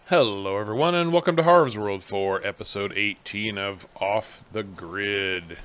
Hello, everyone, and welcome to Harv's World for episode 18 of Off the Grid.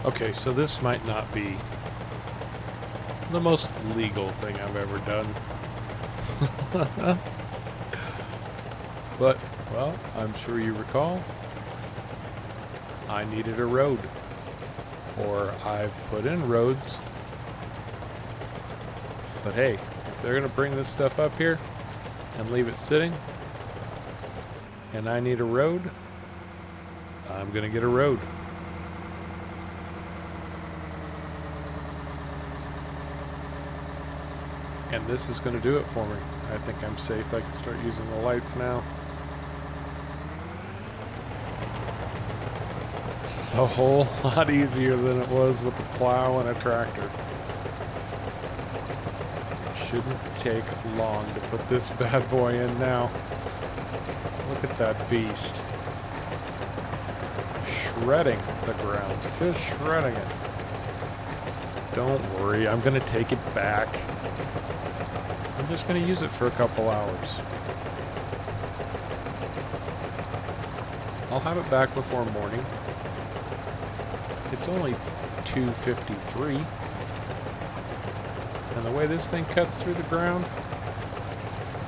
Okay, so this might not be the most legal thing I've ever done. But, well, I'm sure you recall, I needed a road. Or I've put in roads. But hey, if they're going to bring this stuff up here, and leave it sitting, and I need a road, I'm going to get a road. And this is going to do it for me. I think I'm safe. I can start using the lights now. This is a whole lot easier than it was with a plow and a tractor. It shouldn't take long to put this bad boy in now. Look at that beast. Shredding the ground. Just shredding it. Don't worry, I'm going to take it back. I'm just going to use it for a couple hours. I'll have it back before morning. It's only 2:53. And the way this thing cuts through the ground,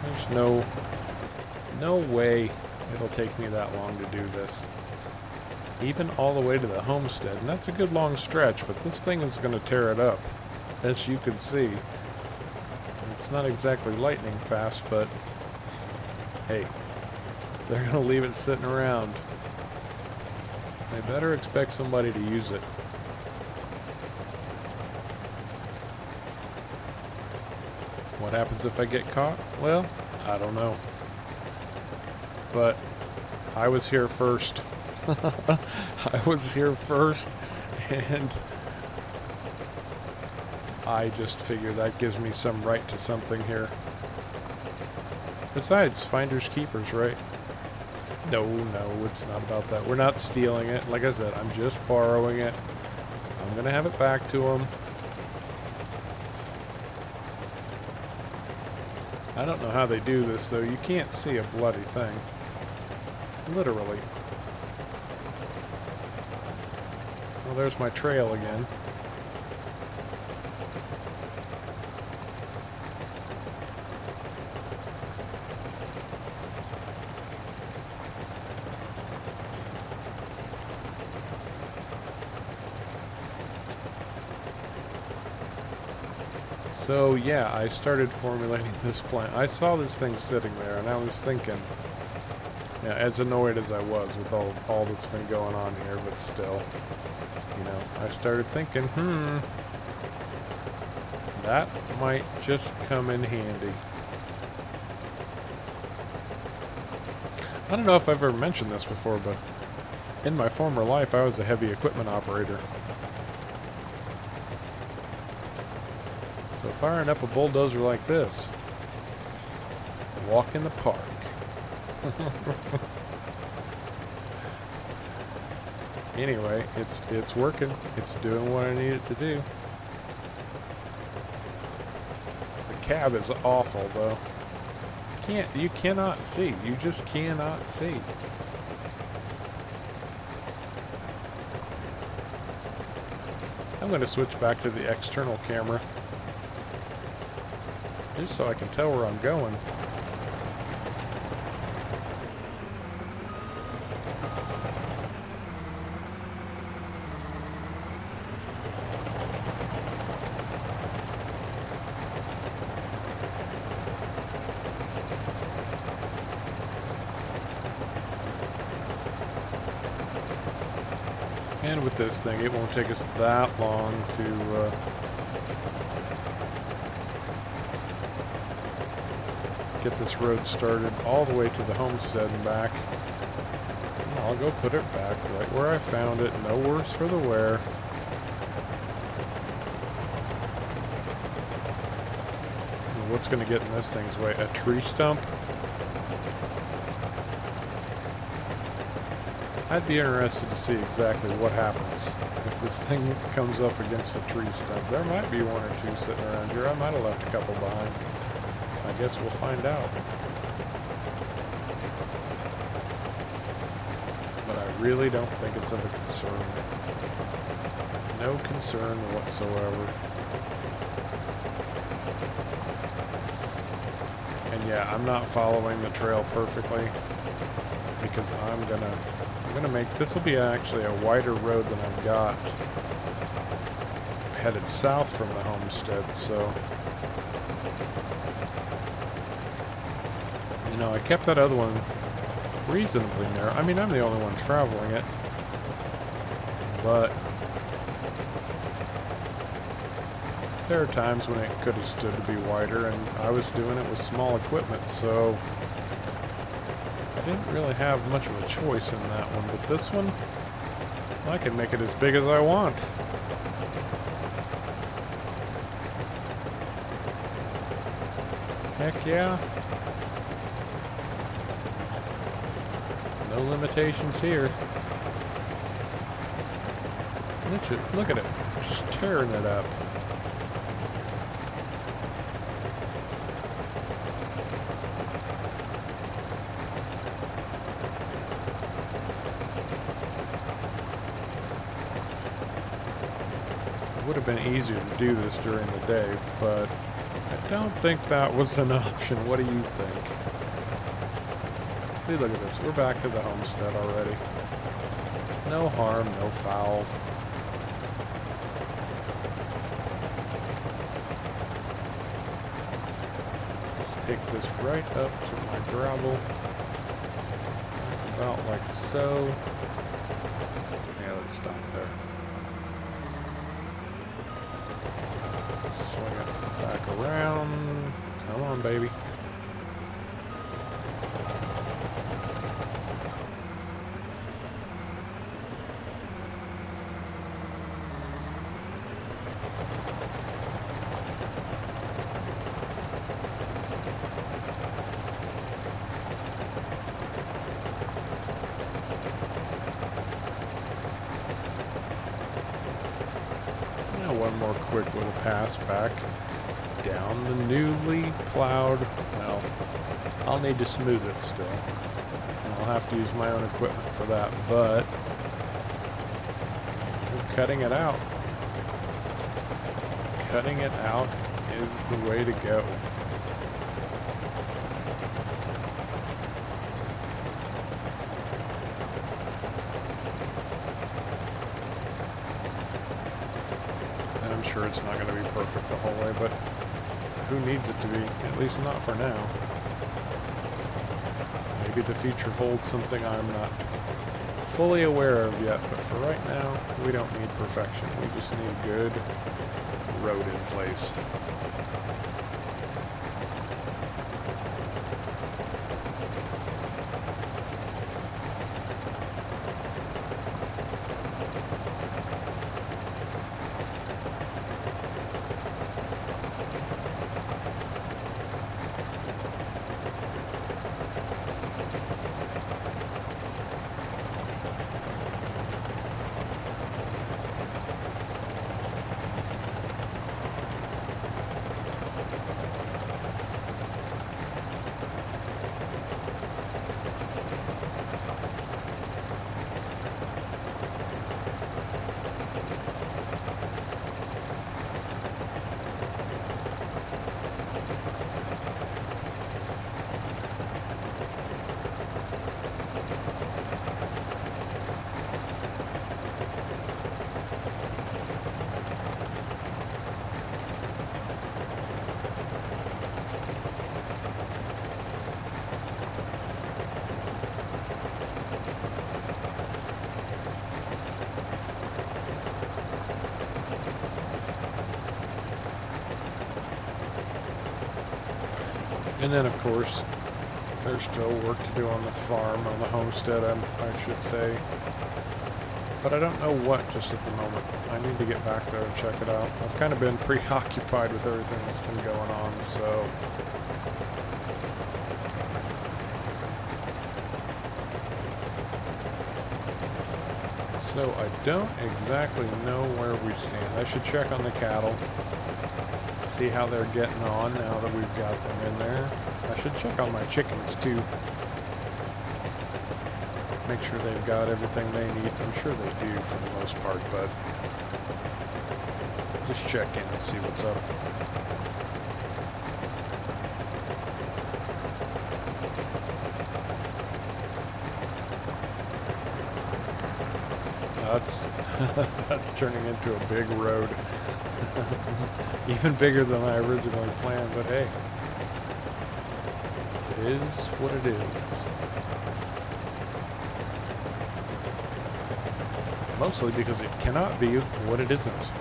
there's no way it'll take me that long to do this. Even all the way to the homestead. And that's a good long stretch, but this thing is going to tear it up, as you can see. It's not exactly lightning fast, but hey, if they're going to leave it sitting around, they better expect somebody to use it. What happens if I get caught? Well, I don't know. But I was here first. I was here first, and I just figure that gives me some right to something here. Besides, finders keepers, right? No, it's not about that. We're not stealing it. Like I said, I'm just borrowing it. I'm going to have it back to them. I don't know how they do this, though. You can't see a bloody thing. Literally. Well, there's my trail again. So yeah, I started formulating this plan. I saw this thing sitting there, and I was thinking, yeah, as annoyed as I was with all that's been going on here, but still, you know, I started thinking, that might just come in handy. I don't know if I've ever mentioned this before, but in my former life, I was a heavy equipment operator. So firing up a bulldozer like this, walk in the park. Anyway, it's working. It's doing what I need it to do. The cab is awful, though. You cannot see. You just cannot see. I'm going to switch back to the external camera, just so I can tell where I'm going. And with this thing, it won't take us that long to get this road started all the way to the homestead and back. And I'll go put it back right where I found it. No worse for the wear. What's going to get in this thing's way? A tree stump? I'd be interested to see exactly what happens if this thing comes up against a tree stump. There might be one or two sitting around here. I might have left a couple behind. I guess we'll find out. But I really don't think it's of a concern. No concern whatsoever. And yeah, I'm not following the trail perfectly because I'm gonna make this will be actually a wider road than I've got headed south from the homestead, so You know, I kept that other one reasonably narrow. I mean, I'm the only one traveling it, but there are times when it could have stood to be wider, and I was doing it with small equipment, so I didn't really have much of a choice in that one. But this one, I can make it as big as I want. Heck yeah. No limitations here. Look at it, just tearing it up. It would have been easier to do this during the day, but I don't think that was an option. What do you think? See, look at this. We're back to the homestead already. No harm, no foul. Just take this right up to my gravel. About like so. Yeah, let's stop there. Swing it back around. Come on, baby. One more quick little pass back down the newly plowed. Well, I'll need to smooth it still, and I'll have to use my own equipment for that, but we're cutting it out. Cutting it out is the way to go. I'm sure it's not going to be perfect the whole way, but who needs it to be? At least not for now. Maybe the future holds something I'm not fully aware of yet, but for right now, we don't need perfection. We just need a good road in place. And then, of course, there's still work to do on the farm, on the homestead, I should say. But I don't know what just at the moment. I need to get back there and check it out. I've kind of been preoccupied with everything that's been going on, so... So I don't exactly know where we stand. I should check on the cattle. See how they're getting on now that we've got them in there. I should check on my chickens too. Make sure they've got everything they need. I'm sure they do for the most part, but just check in and see what's up. That's turning into a big road. Even bigger than I originally planned, but hey, it is what it is. Mostly because it cannot be what it isn't.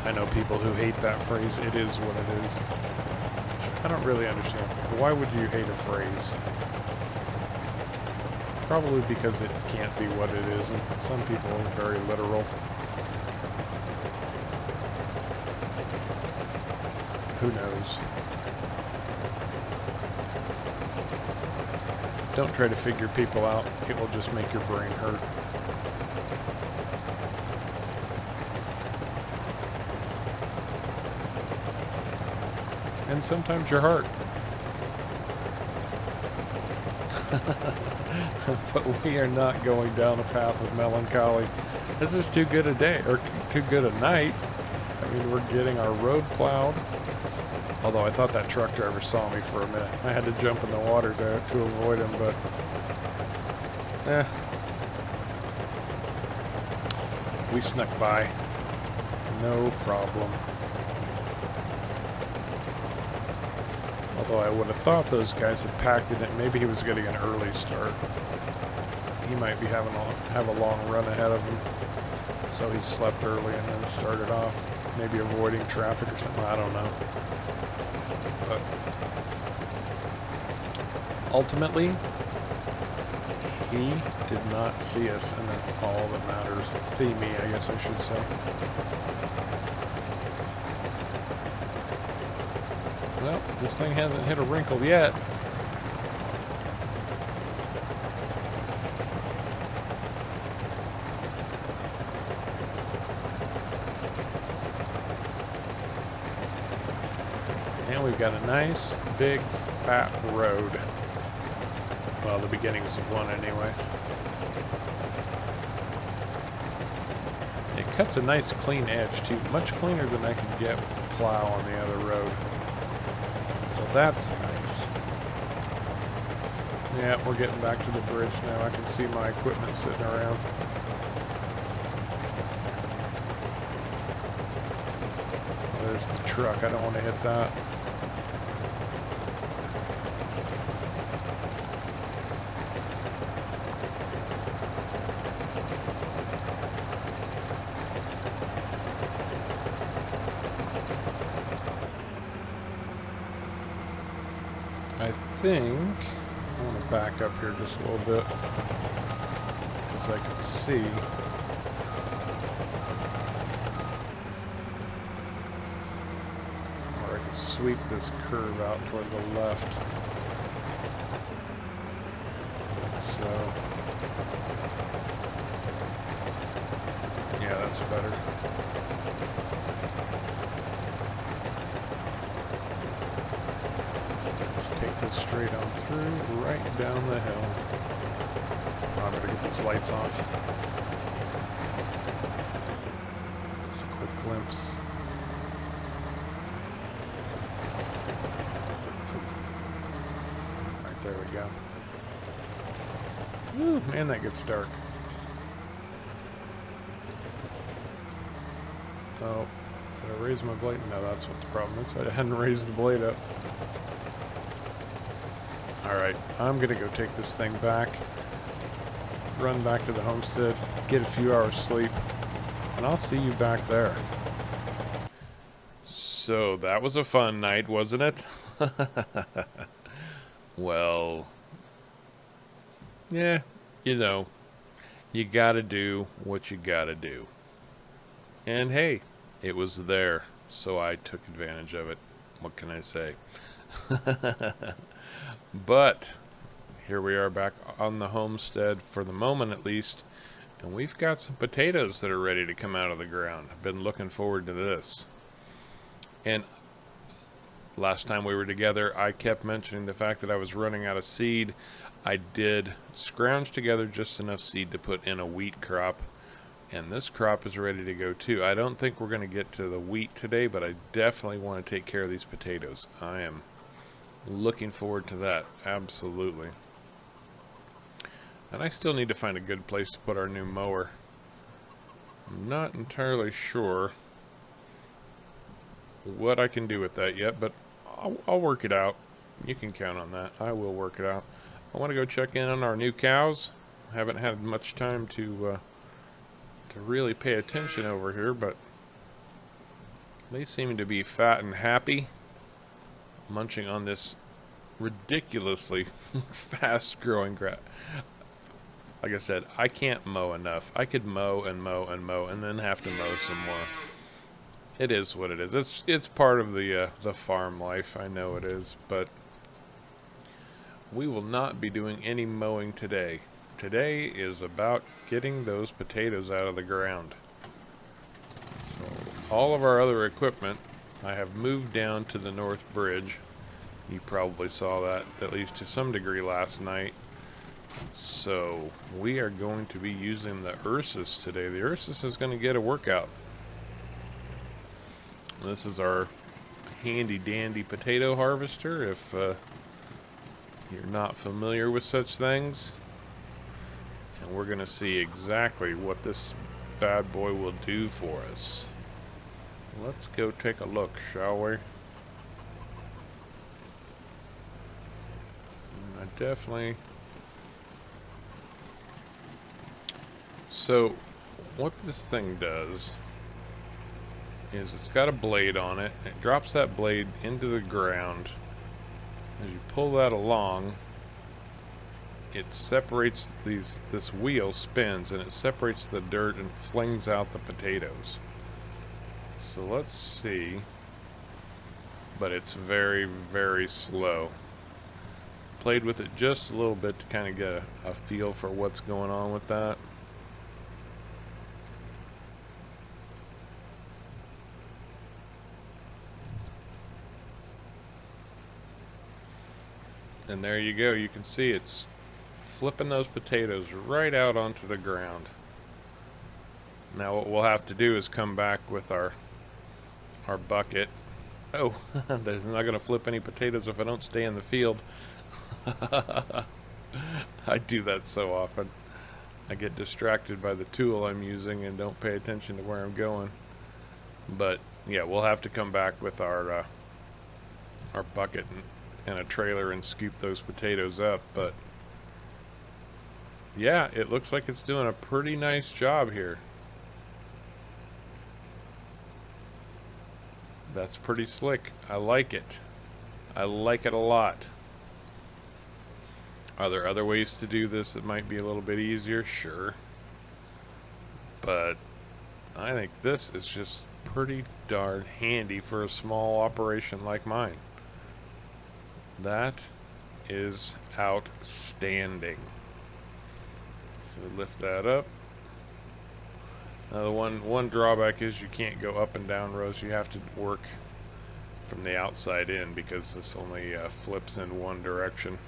I know people who hate that phrase, it is what it is. I don't really understand. Why would you hate a phrase? Probably because it can't be what it is, and some people are very literal. Who knows? Don't try to figure people out. It will just make your brain hurt. And sometimes your heart. But we are not going down a path of melancholy. This is too good a day, or too good a night. I mean, we're getting our road plowed. Although I thought that truck driver saw me for a minute. I had to jump in the water to avoid him, but... we snuck by. No problem. Although I would have thought those guys had packed it in. Maybe he was getting an early start. He might be have a long run ahead of him. So he slept early and then started off. Maybe avoiding traffic or something. I don't know. But ultimately, he did not see us, and that's all that matters. See me, I guess I should say. Well, this thing hasn't hit a wrinkle yet. And we've got a nice, big, fat road. Well, the beginnings of one anyway. It cuts a nice clean edge too, much cleaner than I could get with the plow on the other road. So that's nice. Yeah, we're getting back to the bridge now. I can see my equipment sitting around. There's the truck. I don't want to hit that. I think I want to back up here just a little bit because I can see. Or I can sweep this curve out toward the left. Like so. Yeah, that's better. Take this straight on through, right down the hill. Oh, I better get these lights off. Just a quick glimpse. Right there we go. Ooh, man, that gets dark. Oh, did I raise my blade? No, that's what the problem is. I hadn't raised the blade up. Alright, I'm gonna go take this thing back, run back to the homestead, get a few hours sleep, and I'll see you back there. So, that was a fun night, wasn't it? Well, yeah, you know, you gotta do what you gotta do. And hey, it was there, so I took advantage of it. What can I say? But here we are back on the homestead for the moment at least, and we've got some potatoes that are ready to come out of the ground. I've been looking forward to this. And last time we were together, I kept mentioning the fact that I was running out of seed. I did scrounge together just enough seed to put in a wheat crop, and this crop is ready to go too. I don't think we're going to get to the wheat today, but I definitely want to take care of these potatoes. I am looking forward to that, absolutely. And I still need to find a good place to put our new mower. I'm not entirely sure what I can do with that yet, but I'll work it out. You can count on that. I will work it out. I want to go check in on our new cows. I haven't had much time to really pay attention over here, but they seem to be fat and happy, munching on this ridiculously fast-growing grass. Like I said, I can't mow enough. I could mow and mow and mow and then have to mow some more. It is what it is. It's part of the farm life. I know it is, but we will not be doing any mowing today. Today is about getting those potatoes out of the ground. So all of our other equipment I have moved down to the north bridge. You probably saw that at least to some degree last night. So we are going to be using the Ursus today. The Ursus is going to get a workout. This is our handy dandy potato harvester if you're not familiar with such things. And we're going to see exactly what this bad boy will do for us. Let's go take a look, shall we? I definitely... So, what this thing does is it's got a blade on it. It drops that blade into the ground. As you pull that along, it separates this wheel spins and it separates the dirt and flings out the potatoes. So let's see. But it's very, very slow. Played with it just a little bit to kind of get a feel for what's going on with that. And there you go. You can see it's flipping those potatoes right out onto the ground. Now what we'll have to do is come back with our bucket. Oh, there's not going to flip any potatoes if I don't stay in the field. I do that so often. I get distracted by the tool I'm using and don't pay attention to where I'm going. But yeah, we'll have to come back with our bucket and a trailer and scoop those potatoes up. But yeah, it looks like it's doing a pretty nice job here. That's pretty slick. I like it. I like it a lot. Are there other ways to do this that might be a little bit easier? Sure. But I think this is just pretty darn handy for a small operation like mine. That is outstanding. So lift that up. The one drawback is you can't go up and down rows. You have to work from the outside in because this only flips in one direction.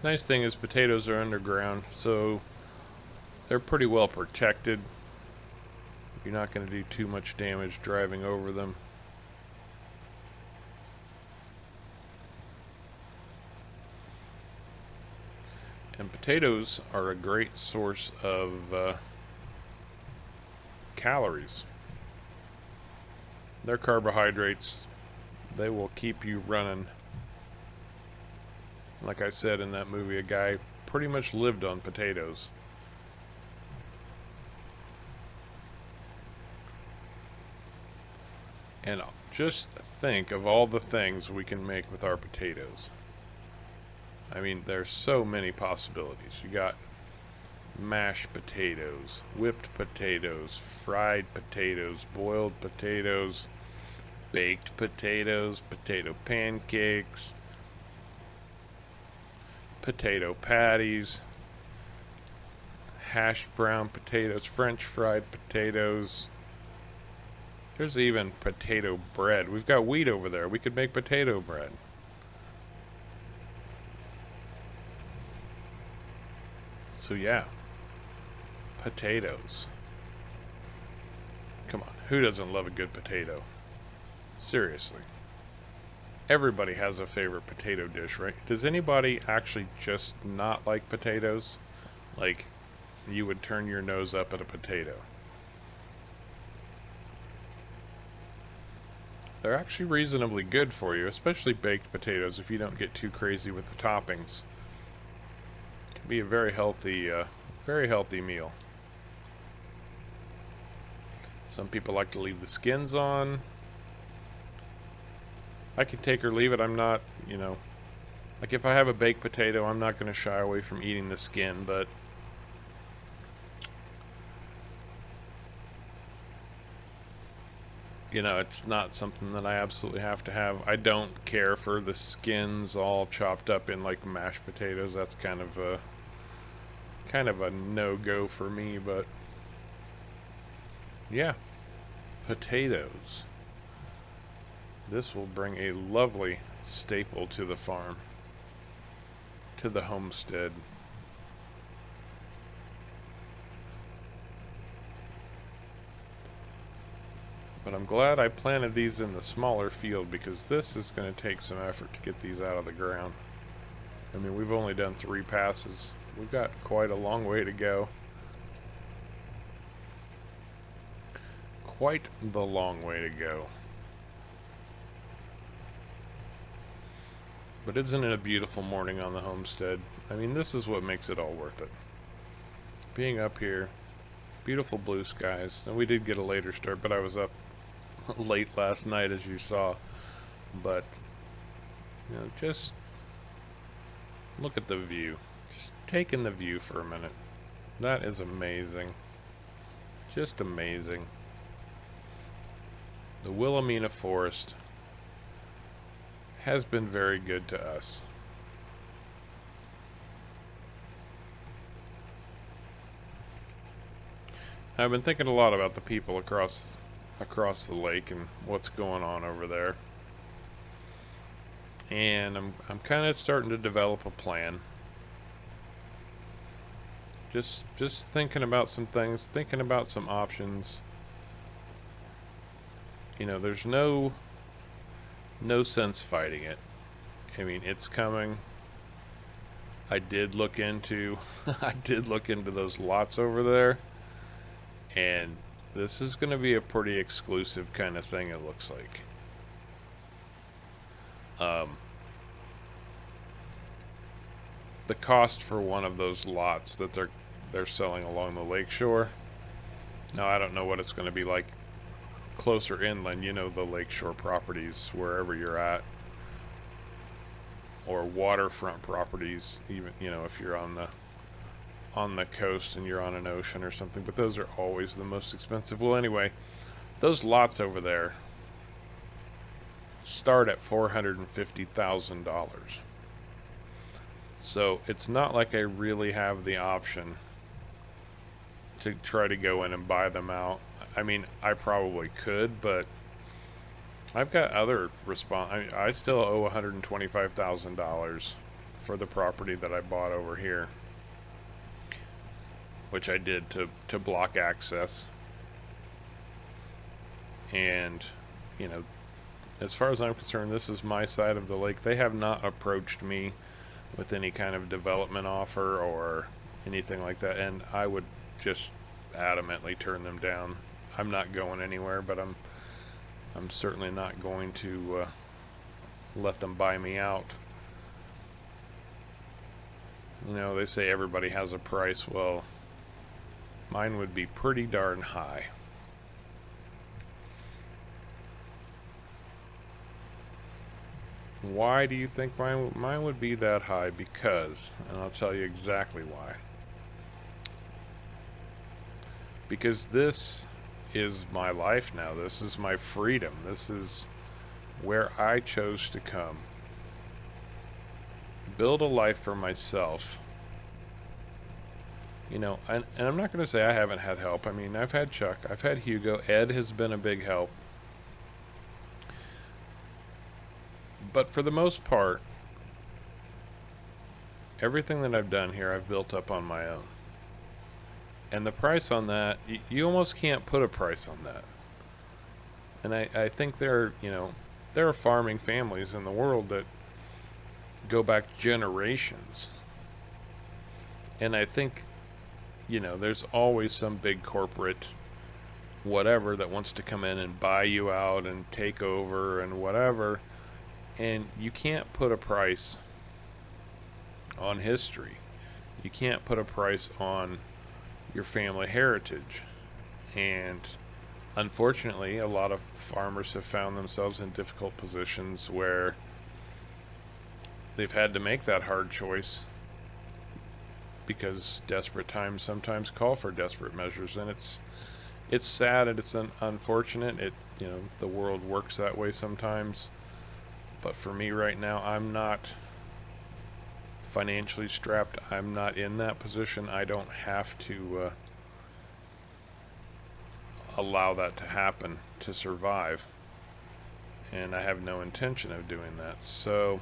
Nice thing is potatoes are underground, so they're pretty well protected. You're not going to do too much damage driving over them. And potatoes are a great source of calories. They're carbohydrates. They will keep you running. Like I said in that movie, a guy pretty much lived on potatoes. And just think of all the things we can make with our potatoes. I mean, there's so many possibilities. You got mashed potatoes, whipped potatoes, fried potatoes, boiled potatoes, baked potatoes, potato pancakes, potato patties, hashed brown potatoes, French fried potatoes. There's even potato bread. We've got wheat over there. We could make potato bread. So yeah, potatoes. Come on, who doesn't love a good potato? Seriously. Everybody has a favorite potato dish, right? Does anybody actually just not like potatoes? like you would turn your nose up at a potato. They're actually reasonably good for you, especially baked potatoes if you don't get too crazy with the toppings. It can be a very healthy meal. Some people like to leave the skins on. I can take or leave it. I'm not, like if I have a baked potato, I'm not going to shy away from eating the skin, but it's not something that I absolutely have to have. I don't care for the skins all chopped up in like mashed potatoes. That's kind of a no-go for me, but yeah, potatoes. This will bring a lovely staple to the farm, to the homestead. But I'm glad I planted these in the smaller field, because this is going to take some effort to get these out of the ground. I mean, we've only done 3 passes. We've got quite a long way to go. Quite the long way to go. But isn't it a beautiful morning on the homestead? I mean, this is what makes it all worth it. Being up here, beautiful blue skies. And we did get a later start, but I was up late last night, as you saw. But just look at the view. Just take in the view for a minute. That is amazing. Just amazing. The Willamina forest has been very good to us. I've been thinking a lot about the people across the lake and what's going on over there. And I'm kind of starting to develop a plan. Just thinking about some things, thinking about some options. There's no sense fighting it. I mean, it's coming. I did look into those lots over there, and this is going to be a pretty exclusive kind of thing, it looks like. The cost for one of those lots that they're selling along the lakeshore. Now, I don't know what it's going to be like closer inland, the lakeshore properties, wherever you're at, or waterfront properties, even if you're on the coast and you're on an ocean or something, but those are always the most expensive. Well, anyway, those lots over there start at $450,000. So it's not like I really have the option to try to go in and buy them out. I mean, I probably could, but I've got other I still owe $125,000 for the property that I bought over here, which I did to block access. And, as far as I'm concerned, this is my side of the lake. They have not approached me with any kind of development offer or anything like that, and I would just adamantly turn them down. I'm not going anywhere, but I'm certainly not going to let them buy me out. They say everybody has a price. Well, mine would be pretty darn high. Why do you think mine would be that high? Because, and I'll tell you exactly why. Because this is my life now. This is my freedom. This is where I chose to come. Build a life for myself. And I'm not going to say I haven't had help. I mean, I've had Chuck. I've had Hugo. Ed has been a big help. But for the most part, everything that I've done here, I've built up on my own. And the price on that, you almost can't put a price on that. And I think there are farming families in the world that go back generations. And I think you know, there's always some big corporate whatever that wants to come in and buy you out and take over and whatever. And you can't put a price on history. You can't put a price on your family heritage. And unfortunately, a lot of farmers have found themselves in difficult positions where they've had to make that hard choice because desperate times sometimes call for desperate measures. And it's sad and it's unfortunate. You know, the world works that way sometimes. But for me right now, I'm not financially strapped. I'm not in that position. I don't have to allow that to happen to survive. And I have no intention of doing that. So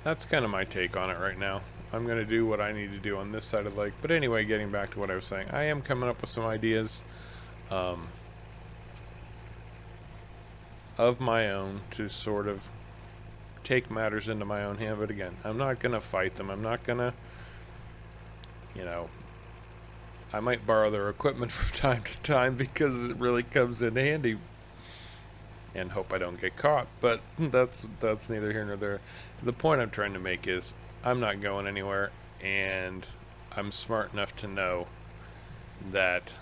that's kind of my take on it right now. I'm going to do what I need to do on this side of the lake. But anyway, getting back to what I was saying, I am coming up with some ideas of my own to sort of take matters into my own hand. But again, I'm not going to fight them. I'm not going to, you know, I might borrow their equipment from time to time because it really comes in handy, and hope I don't get caught. But that's neither here nor there. The point I'm trying to make is I'm not going anywhere, and I'm smart enough to know that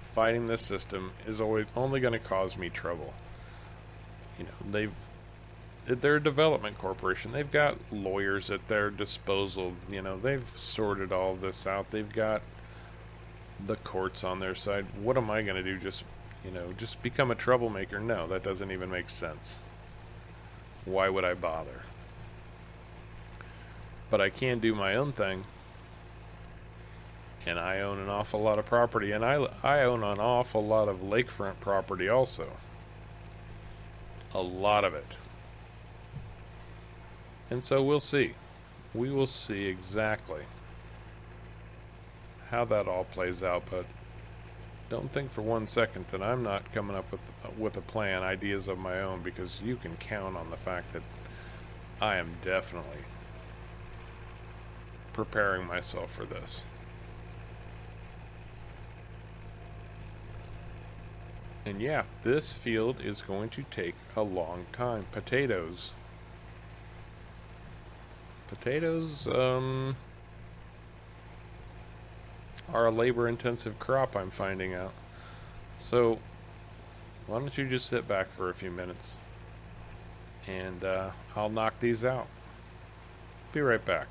fighting this system is only going to cause me trouble. You know, they're a development corporation. They've got lawyers at their disposal. You know, they've sorted all this out. They've got the courts on their side. What am I going to do? Just become a troublemaker? No, that doesn't even make sense. Why would I bother? But I can do my own thing. And I own an awful lot of property. And I own an awful lot of lakefront property also. A lot of it. And so we'll see. We will see exactly how that all plays out. But don't think for 1 second that I'm not coming up with a plan, ideas of my own, because you can count on the fact that I am definitely preparing myself for this. And yeah, this field is going to take a long time. Potatoes are a labor-intensive crop, I'm finding out. So why don't you just sit back for a few minutes and I'll knock these out. Be right back.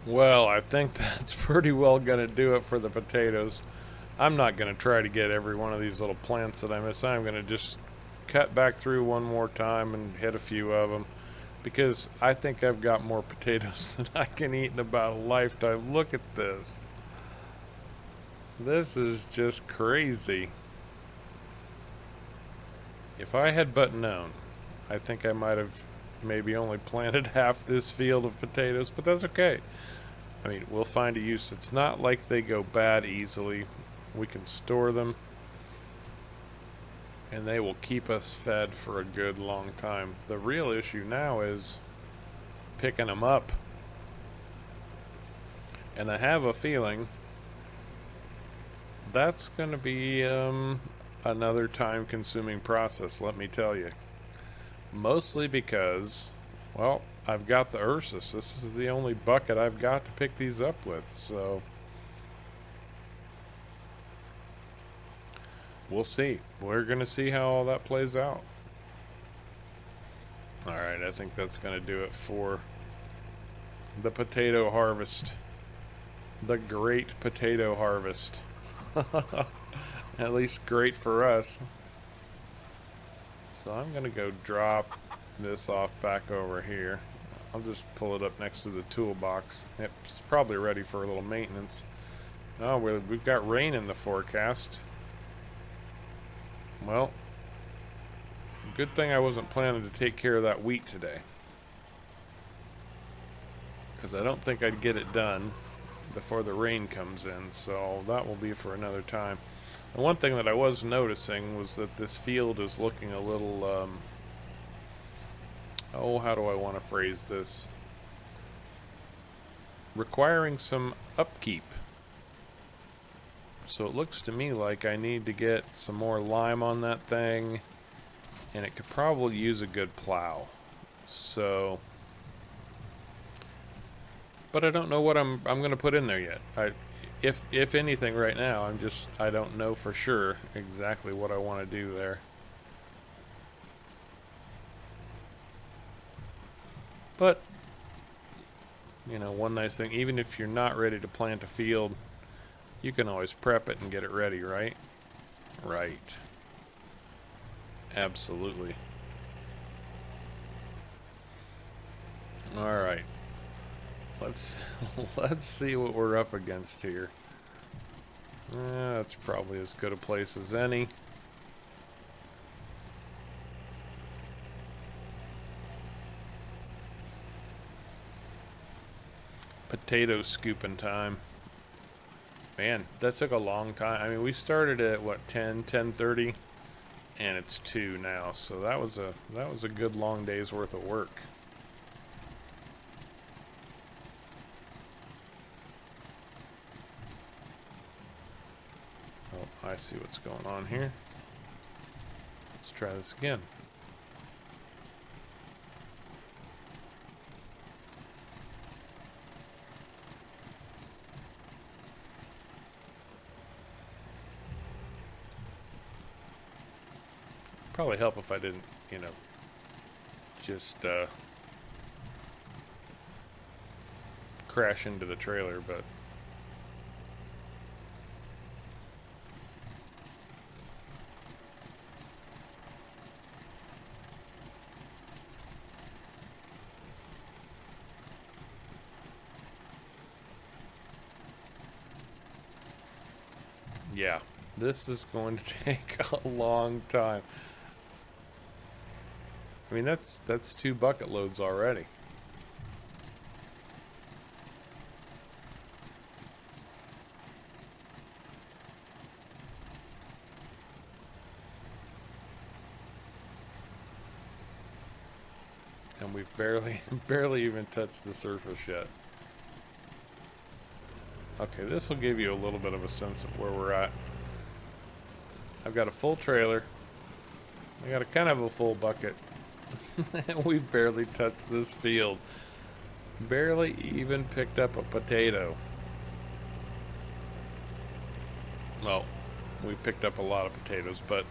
Well, I think that's pretty well going to do it for the potatoes. I'm not going to try to get every one of these little plants that I miss. I'm going to just cut back through one more time and hit a few of them, because I think I've got more potatoes than I can eat in about a lifetime. Look at this. This is just crazy. If I had but known, I think I might have maybe only planted half this field of potatoes, but that's okay. I mean, we'll find a use. It's not like they go bad easily. We can store them, and they will keep us fed for a good long time. The real issue now is picking them up. And I have a feeling that's going to be another time-consuming process, let me tell you. Mostly because, well, I've got the Ursus. This is the only bucket I've got to pick these up with, so we'll see. We're going to see how all that plays out. Alright, I think that's going to do it for the potato harvest. The great potato harvest. At least great for us. So I'm going to go drop this off back over here. I'll just pull it up next to the toolbox. It's probably ready for a little maintenance. Oh, we've got rain in the forecast. Well, good thing I wasn't planning to take care of that wheat today, because I don't think I'd get it done before the rain comes in, so that will be for another time. And one thing that I was noticing was that this field is looking a little, oh, how do I want to phrase this? Requiring some upkeep. So it looks to me like I need to get some more lime on that thing, and it could probably use a good plow. So, but I don't know what I'm going to put in there yet. If anything right now, I don't know for sure exactly what I want to do there. But, you know, one nice thing, even if you're not ready to plant a field, you can always prep it and get it ready, right? Right. Absolutely. All right. Let's see what we're up against here. That's probably as good a place as any. Potato scooping time. Man, that took a long time. I mean, we started at what, 10:30, and it's 2 now. So that was a good long day's worth of work. Oh, I see what's going on here. Let's try this again. Probably help if I didn't, you know, just crash into the trailer, but yeah, this is going to take a long time. I mean, that's 2 bucket loads already. And we've barely even touched the surface yet. Okay, this will give you a little bit of a sense of where we're at. I've got a full trailer. I got a kind of a full bucket. And we've barely touched this field. Barely even picked up a potato. Well, we picked up a lot of potatoes, but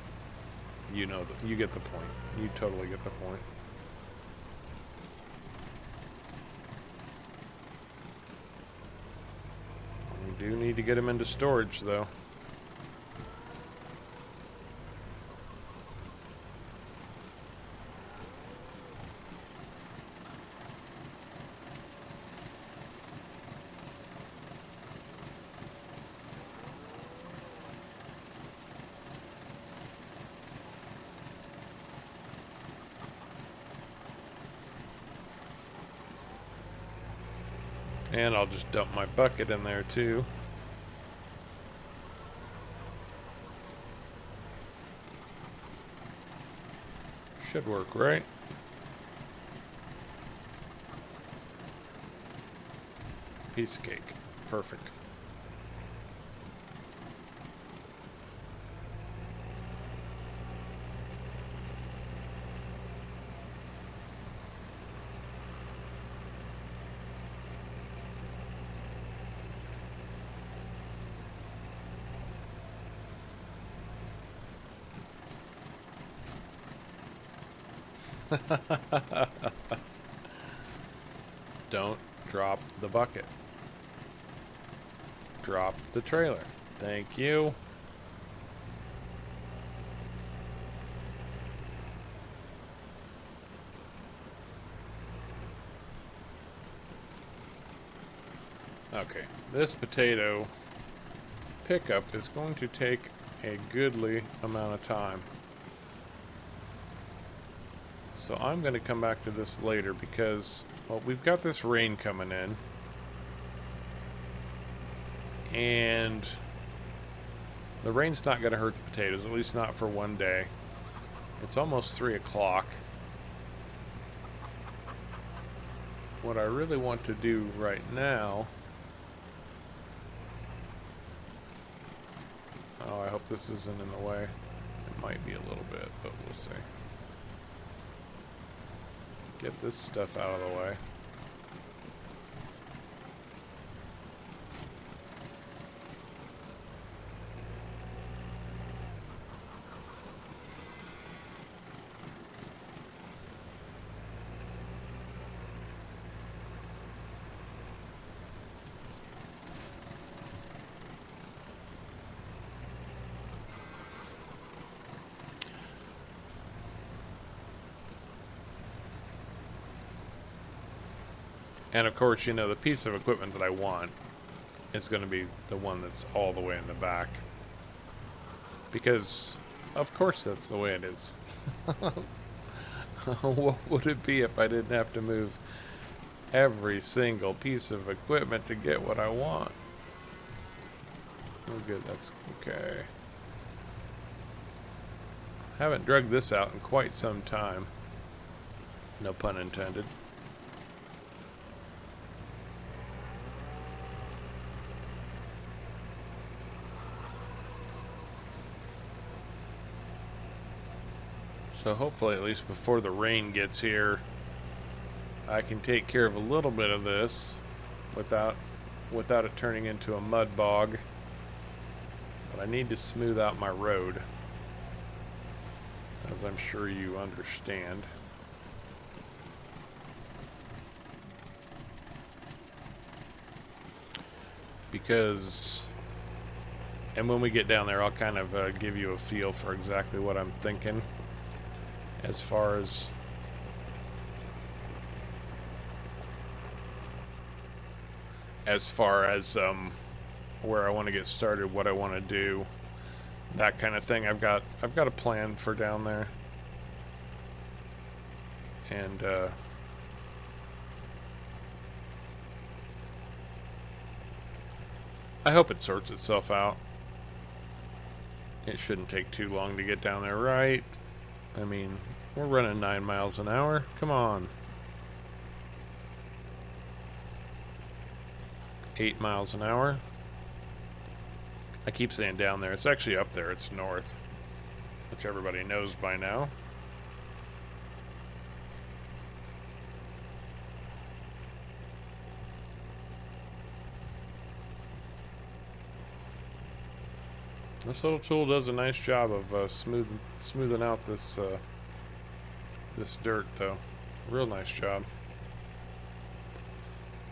you know, you get the point. You totally get the point. do need to get them into storage, though. And I'll just dump my bucket in there too. Should work, right? Piece of cake. Perfect. Don't drop the bucket. Drop the trailer. Thank you. Okay, this potato pickup is going to take a goodly amount of time. So I'm going to come back to this later because, well, we've got this rain coming in. And the rain's not going to hurt the potatoes, at least not for one day. It's almost 3 o'clock. What I really want to do right now... Oh, I hope this isn't in the way. It might be a little bit, but we'll see. Get this stuff out of the way. And of course, you know, the piece of equipment that I want is going to be the one that's all the way in the back. Because, of course, that's the way it is. What would it be if I didn't have to move every single piece of equipment to get what I want? Oh, good, that's okay. Haven't drugged this out in quite some time. No pun intended. So hopefully, at least before the rain gets here, I can take care of a little bit of this without it turning into a mud bog. But I need to smooth out my road, as I'm sure you understand. Because, and when we get down there, I'll kind of give you a feel for exactly what I'm thinking. As far as where I want to get started, what I want to do, that kind of thing. I've got a plan for down there, and I hope it sorts itself out. It shouldn't take too long to get down there, right? I mean, we're running 9 miles an hour. Come on. 8 miles an hour. I keep saying down there. It's actually up there. It's north, which everybody knows by now. This little tool does a nice job of smoothing out this this dirt, though. Real nice job.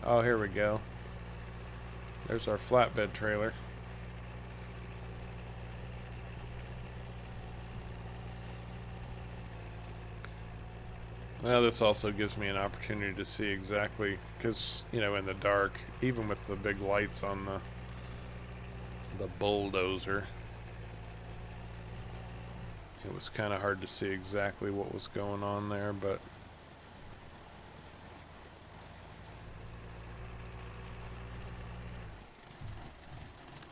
Oh, here we go. There's our flatbed trailer. Well, this also gives me an opportunity to see exactly, because, you know, in the dark, even with the big lights on the bulldozer, it was kind of hard to see exactly what was going on there, but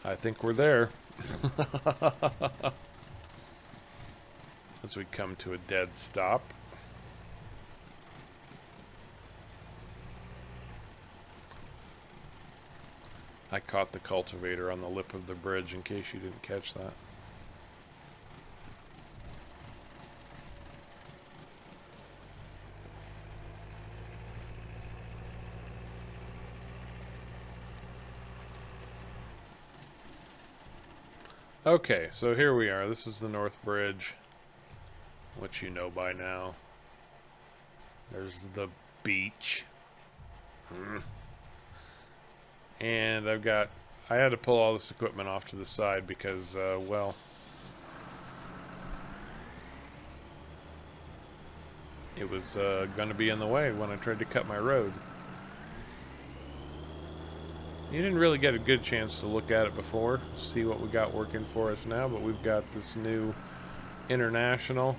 I think we're there. As we come to a dead stop. I caught the cultivator on the lip of the bridge in case you didn't catch that. Okay, so here we are. This is the North Bridge, which you know by now. There's the beach. And I had to pull all this equipment off to the side because, well, it was going to be in the way when I tried to cut my road. You didn't really get a good chance to look at it before, see what we got working for us now, but we've got this new International.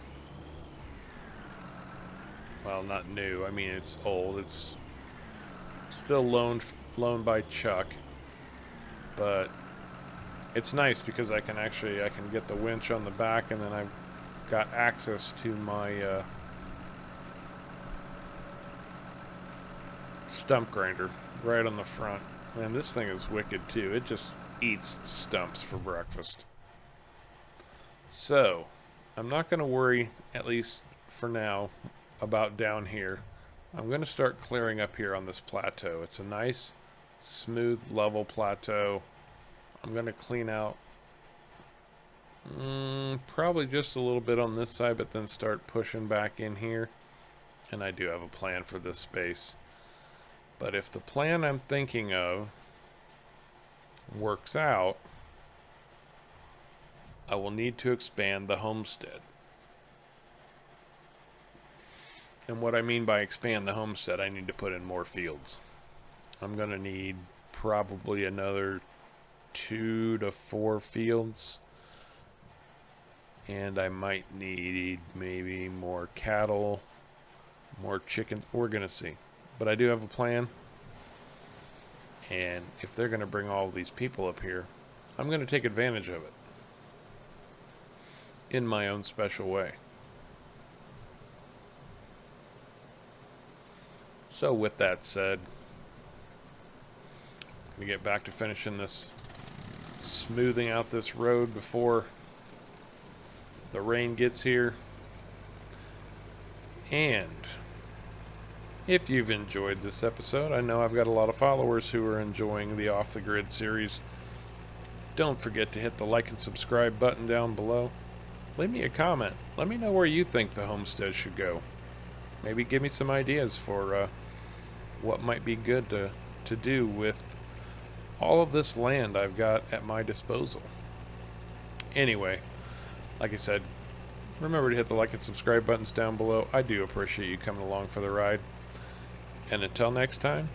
Well, not new. I mean, it's old. It's still loaned by Chuck, but it's nice because I can get the winch on the back, and then I've got access to my stump grinder right on the front. Man, this thing is wicked too. It just eats stumps for breakfast. So, I'm not going to worry, at least for now, about down here. I'm going to start clearing up here on this plateau. It's a nice, smooth, level plateau. I'm going to clean out probably just a little bit on this side, but then start pushing back in here. And I do have a plan for this space. But if the plan I'm thinking of works out, I will need to expand the homestead. And what I mean by expand the homestead, I need to put in more fields. I'm going to need probably another 2 to 4 fields. And I might need maybe more cattle, more chickens. We're going to see. But I do have a plan. And if they're going to bring all of these people up here, I'm going to take advantage of it. In my own special way. So with that said, I'm going to get back to finishing this, smoothing out this road before the rain gets here. And if you've enjoyed this episode, I know I've got a lot of followers who are enjoying the Off the Grid series. Don't forget to hit the like and subscribe button down below. Leave me a comment. Let me know where you think the homestead should go. Maybe give me some ideas for what might be good to do with all of this land I've got at my disposal. Anyway, like I said, remember to hit the like and subscribe buttons down below. I do appreciate you coming along for the ride. And until next time,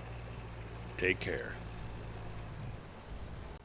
take care.